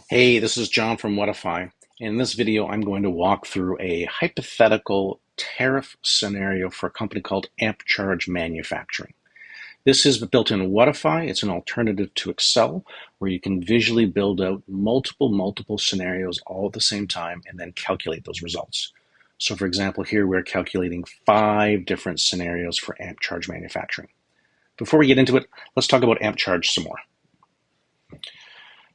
Hey, this is John from whatifi. In this video, I'm going to walk through a hypothetical tariff scenario for a company called AmpCharge Manufacturing. This is built in whatifi. It's an alternative to Excel where you can visually build out multiple scenarios all at the same time and then calculate those results. So for example, here we're calculating 5 different scenarios for AmpCharge Manufacturing. Before we get into it, let's talk about AmpCharge some more.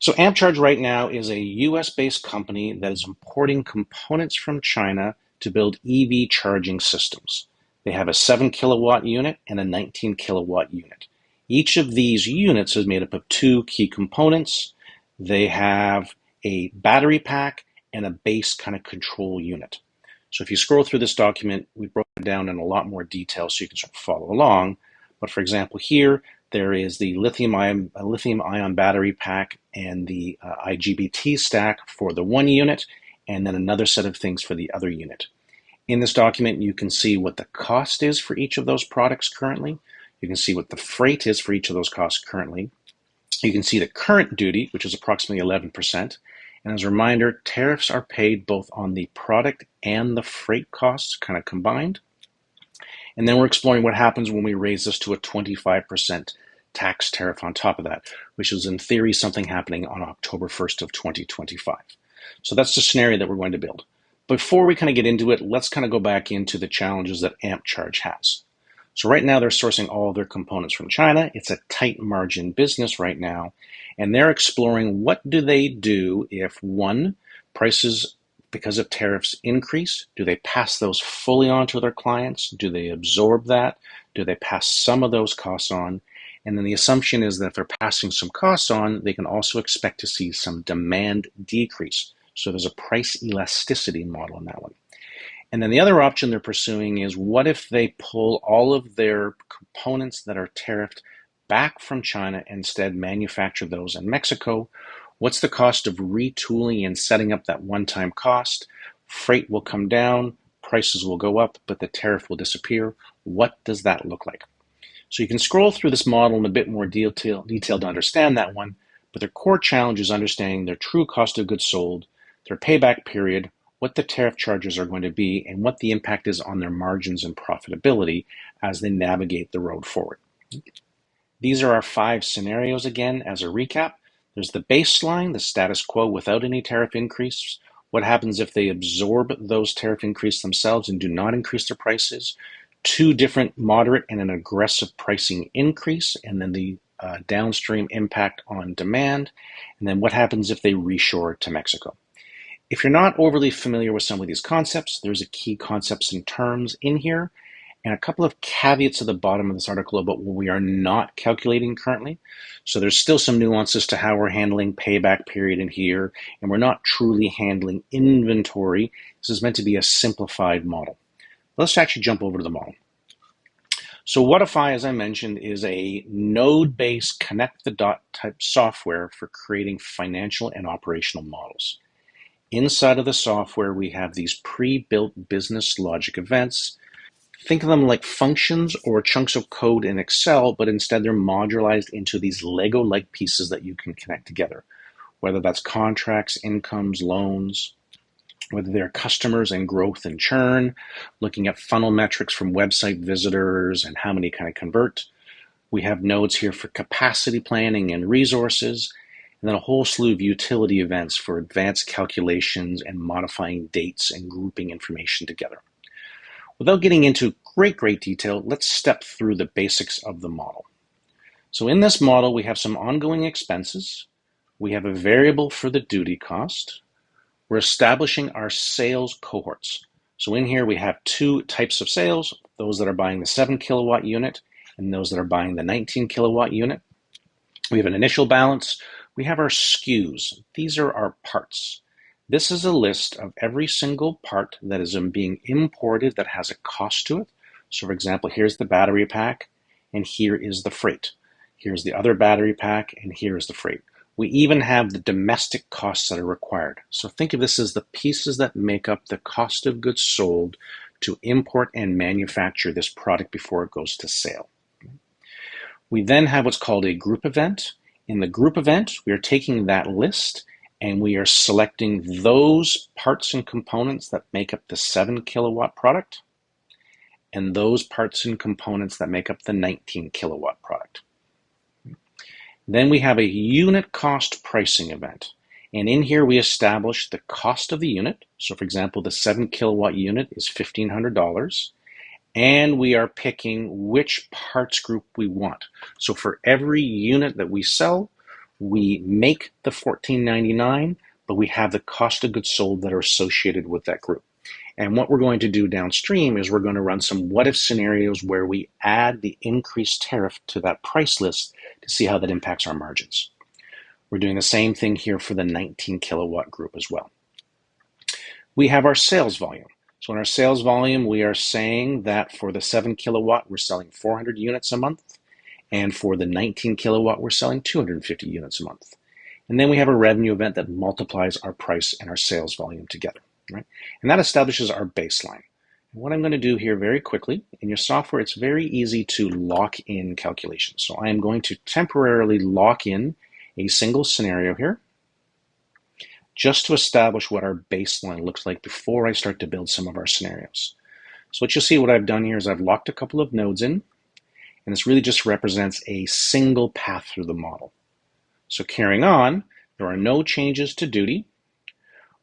So AmpCharge right now is a US-based company that is importing components from China to build EV charging systems. They have a 7 kilowatt unit and a 19 kilowatt unit. Each of these units is made up of 2 key components. They have a battery pack and a base kind of control unit. So if you scroll through this document, we broke it down in a lot more detail so you can sort of follow along. But for example, here, there is the lithium-ion battery pack and the IGBT stack for the one unit, and then another set of things for the other unit. In this document, you can see what the cost is for each of those products currently. You can see what the freight is for each of those costs currently. You can see the current duty, which is approximately 11%. And as a reminder, tariffs are paid both on the product and the freight costs kind of combined. And then we're exploring what happens when we raise this to a 25% tax tariff on top of that, which is in theory something happening on October 1st of 2025. So that's the scenario that we're going to build. Before we kind of get into it, let's kind of go back into the challenges that AmpCharge has. So right now they're sourcing all of their components from China. It's a tight margin business right now, and they're exploring what do they do if, one, prices because of tariffs increase. Do they pass those fully on to their clients? Do they absorb that? Do they pass some of those costs on? And then the assumption is that if they're passing some costs on, they can also expect to see some demand decrease. So there's a price elasticity model in that one. And then the other option they're pursuing is what if they pull all of their components that are tariffed back from China and instead manufacture those in Mexico? What's the cost of retooling and setting up that one-time cost? Freight will come down, prices will go up, but the tariff will disappear. What does that look like? So you can scroll through this model in a bit more detail to understand that one, but their core challenge is understanding their true cost of goods sold, their payback period, what the tariff charges are going to be, and what the impact is on their margins and profitability as they navigate the road forward. These are our 5 scenarios again as a recap. There's the baseline, the status quo without any tariff increase. What happens if they absorb those tariff increases themselves and do not increase their prices? 2 different moderate and an aggressive pricing increase, and then the downstream impact on demand. And then what happens if they reshore to Mexico? If you're not overly familiar with some of these concepts, there's a key concepts and terms in here, and a couple of caveats at the bottom of this article about what we are not calculating currently. So there's still some nuances to how we're handling payback period in here, and we're not truly handling inventory. This is meant to be a simplified model. Let's actually jump over to the model. So whatifi, as I mentioned, is a node-based connect-the-dot type software for creating financial and operational models. Inside of the software, we have these pre-built business logic events. Think of them like functions or chunks of code in Excel, but instead they're modularized into these Lego-like pieces that you can connect together, whether that's contracts, incomes, loans, whether they're customers and growth and churn, looking at funnel metrics from website visitors and how many kind of convert. We have nodes here for capacity planning and resources, and then a whole slew of utility events for advanced calculations and modifying dates and grouping information together. Without getting into great detail, let's step through the basics of the model. So in this model, we have some ongoing expenses. We have a variable for the duty cost. We're establishing our sales cohorts. So in here, we have 2 types of sales, those that are buying the 7 kilowatt unit and those that are buying the 19 kilowatt unit. We have an initial balance. We have our SKUs. These are our parts. This is a list of every single part that is being imported that has a cost to it. So for example, here's the battery pack, and here is the freight. Here's the other battery pack, and here is the freight. We even have the domestic costs that are required. So think of this as the pieces that make up the cost of goods sold to import and manufacture this product before it goes to sale. We then have what's called a group event. In the group event, we are taking that list and we are selecting those parts and components that make up the 7 kilowatt product and those parts and components that make up the 19 kilowatt product. Then we have a unit cost pricing event. And in here we establish the cost of the unit. So for example, the 7 kilowatt unit is $1,500. And we are picking which parts group we want. So for every unit that we sell, we make the $14.99, but we have the cost of goods sold that are associated with that group. And what we're going to do downstream is we're going to run some what if scenarios where we add the increased tariff to that price list to see how that impacts our margins. We're doing the same thing here for the 19 kilowatt group as well. We have our sales volume. So in our sales volume, we are saying that for the 7 kilowatt, we're selling 400 units a month. And for the 19 kilowatt, we're selling 250 units a month. And then we have a revenue event that multiplies our price and our sales volume together, right? And that establishes our baseline. And what I'm going to do here very quickly, in your software, it's very easy to lock in calculations. So I am going to temporarily lock in a single scenario here, just to establish what our baseline looks like before I start to build some of our scenarios. So what you'll see what I've done here is I've locked a couple of nodes in, and this really just represents a single path through the model. So carrying on, there are no changes to duty.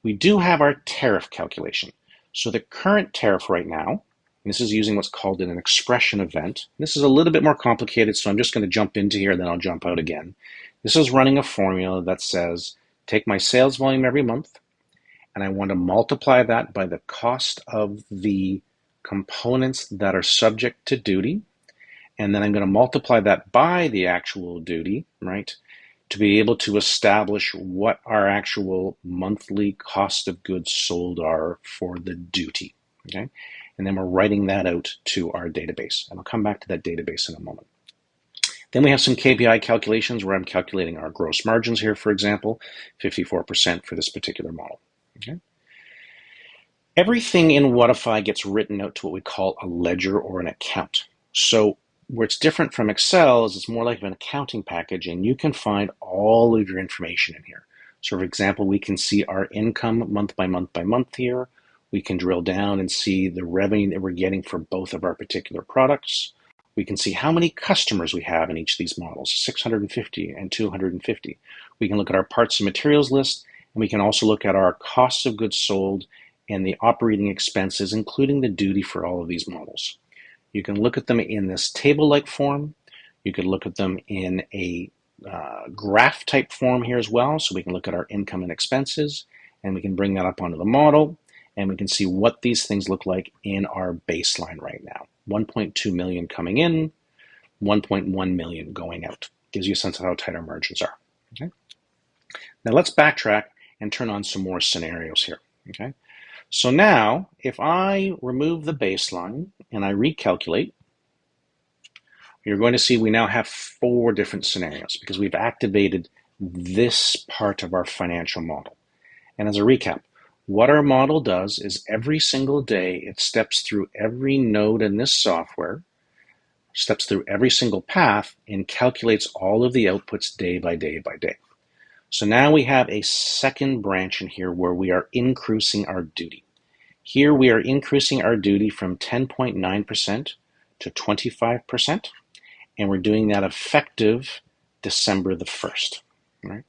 We do have our tariff calculation. So the current tariff right now, and this is using what's called an expression event. This is a little bit more complicated, so I'm just going to jump into here, then I'll jump out again. This is running a formula that says, take my sales volume every month, and I want to multiply that by the cost of the components that are subject to duty. And then I'm going to multiply that by the actual duty, right, to be able to establish what our actual monthly cost of goods sold are for the duty, okay? And then we're writing that out to our database. And I'll come back to that database in a moment. Then we have some KPI calculations where I'm calculating our gross margins here, for example, 54% for this particular model. Okay? Everything in whatifi gets written out to what we call a ledger or an account. So where it's different from Excel is it's more like an accounting package, and you can find all of your information in here. So for example, we can see our income month by month by month here. We can drill down and see the revenue that we're getting for both of our particular products. We can see how many customers we have in each of these models, 650 and 250. We can look at our parts and materials list, and we can also look at our costs of goods sold and the operating expenses, including the duty for all of these models. You can look at them in this table-like form. You can look at them in a graph type form here as well, so we can look at our income and expenses, and we can bring that up onto the model, and we can see what these things look like in our baseline right now. 1.2 million coming in, 1.1 million going out. Gives you a sense of how tight our margins are. Okay. Now let's backtrack and turn on some more scenarios here. Okay. So now, if I remove the baseline and I recalculate, you're going to see we now have 4 different scenarios because we've activated this part of our financial model. And as a recap, what our model does is every single day it steps through every node in this software, steps through every single path, and calculates all of the outputs day by day by day. So now we have a second branch in here where we are increasing our duty. Here we are increasing our duty from 10.9% to 25%, and we're doing that effective December the 1st. Right?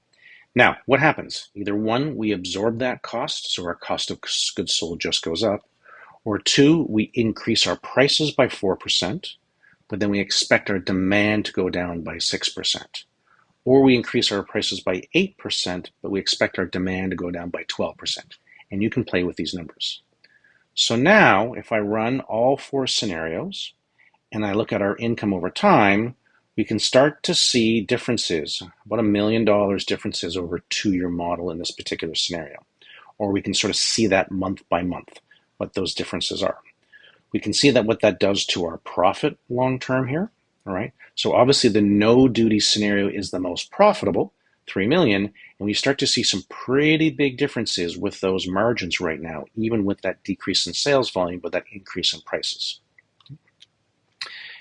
Now, what happens? Either 1, we absorb that cost, so our cost of goods sold just goes up, or 2, we increase our prices by 4%, but then we expect our demand to go down by 6%. Or we increase our prices by 8%, but we expect our demand to go down by 12%. And you can play with these numbers. So now, if I run all 4 scenarios, and I look at our income over time, we can start to see differences, about $1 million differences over a 2-year model in this particular scenario. Or we can sort of see that month by month, what those differences are. We can see that what that does to our profit long term here, all right? So obviously the no duty scenario is the most profitable, 3 million, and we start to see some pretty big differences with those margins right now, even with that decrease in sales volume, but that increase in prices.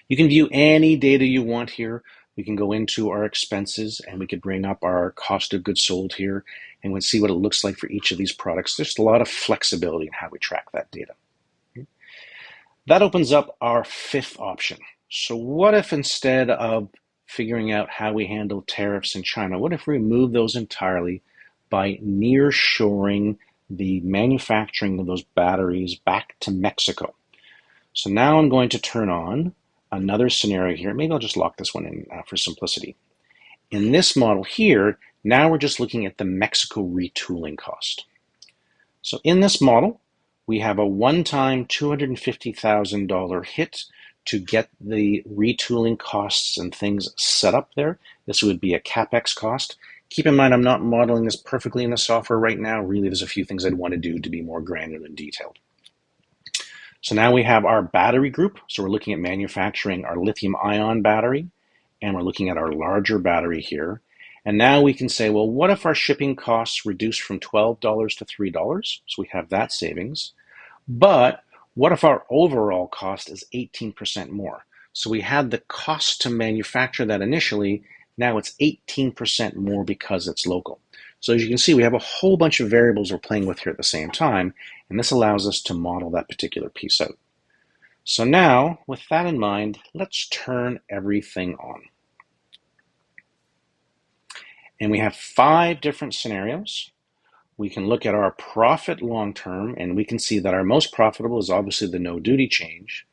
You can view any data you want here. We can go into our expenses and we could bring up our cost of goods sold here. and we'll see what it looks like for each of these products. There's a lot of flexibility in how we track that data. That opens up our fifth option. So what if instead of figuring out how we handle tariffs in China, what if we remove those entirely by nearshoring the manufacturing of those batteries back to Mexico? So now I'm going to turn on another scenario here. Maybe I'll just lock this one in for simplicity. In this model here, now we're just looking at the Mexico retooling cost. So in this model, we have a one-time $250,000 hit to get the retooling costs and things set up there. This would be a CapEx cost. Keep in mind, I'm not modeling this perfectly in the software right now. Really, there's a few things I'd want to do to be more granular and detailed. So now we have our battery group. So we're looking at manufacturing our lithium-ion battery, and we're looking at our larger battery here. And now we can say, well, what if our shipping costs reduce from $12 to $3? So we have that savings. But what if our overall cost is 18% more? So we had the cost to manufacture that initially. Now it's 18% more because it's local. So as you can see, we have a whole bunch of variables we're playing with here at the same time, and this allows us to model that particular piece out. So now, with that in mind, let's turn everything on. And we have 5 different scenarios. We can look at our profit long term, and we can see that our most profitable is obviously the no duty change.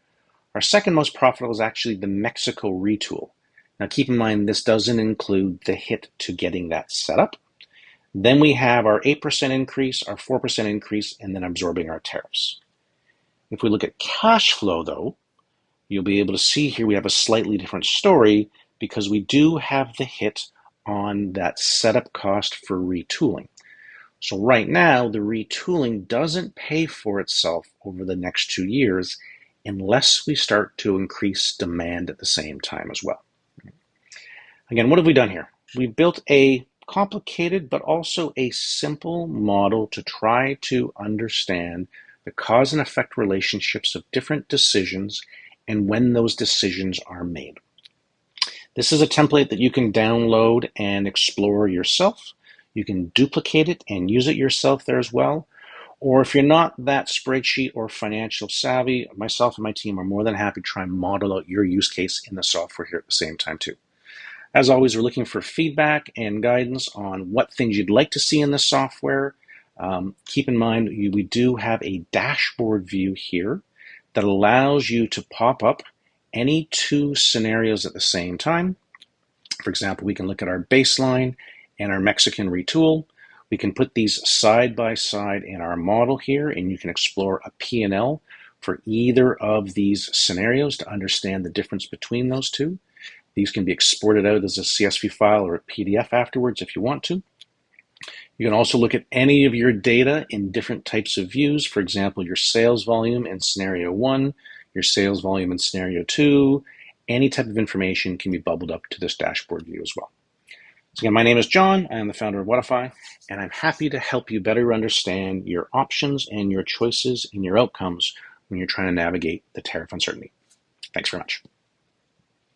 Our second most profitable is actually the Mexico retool. Now keep in mind, this doesn't include the hit to getting that set up. Then we have our 8% increase, our 4% increase, and then absorbing our tariffs. If we look at cash flow, though, you'll be able to see here we have a slightly different story because we do have the hit on that setup cost for retooling. So right now, the retooling doesn't pay for itself over the next 2 years unless we start to increase demand at the same time as well. Again, what have we done here? We've built a complicated but also a simple model to try to understand the cause and effect relationships of different decisions and when those decisions are made. This is a template that you can download and explore yourself. You can duplicate it and use it yourself there as well. Or if you're not that spreadsheet or financial savvy, myself and my team are more than happy to try and model out your use case in the software here at the same time too. As always, we're looking for feedback and guidance on what things you'd like to see in the software. Keep in mind, we do have a dashboard view here that allows you to pop up any 2 scenarios at the same time. For example, we can look at our baseline and our Mexican retool. We can put these side by side in our model here, and you can explore a P&L for either of these scenarios to understand the difference between those 2. These can be exported out as a CSV file or a PDF afterwards if you want to. You can also look at any of your data in different types of views. For example, your sales volume in scenario 1, your sales volume in scenario 2. Any type of information can be bubbled up to this dashboard view as well. So again, my name is John. I am the founder of whatifi, and I'm happy to help you better understand your options and your choices and your outcomes when you're trying to navigate the tariff uncertainty. Thanks very much.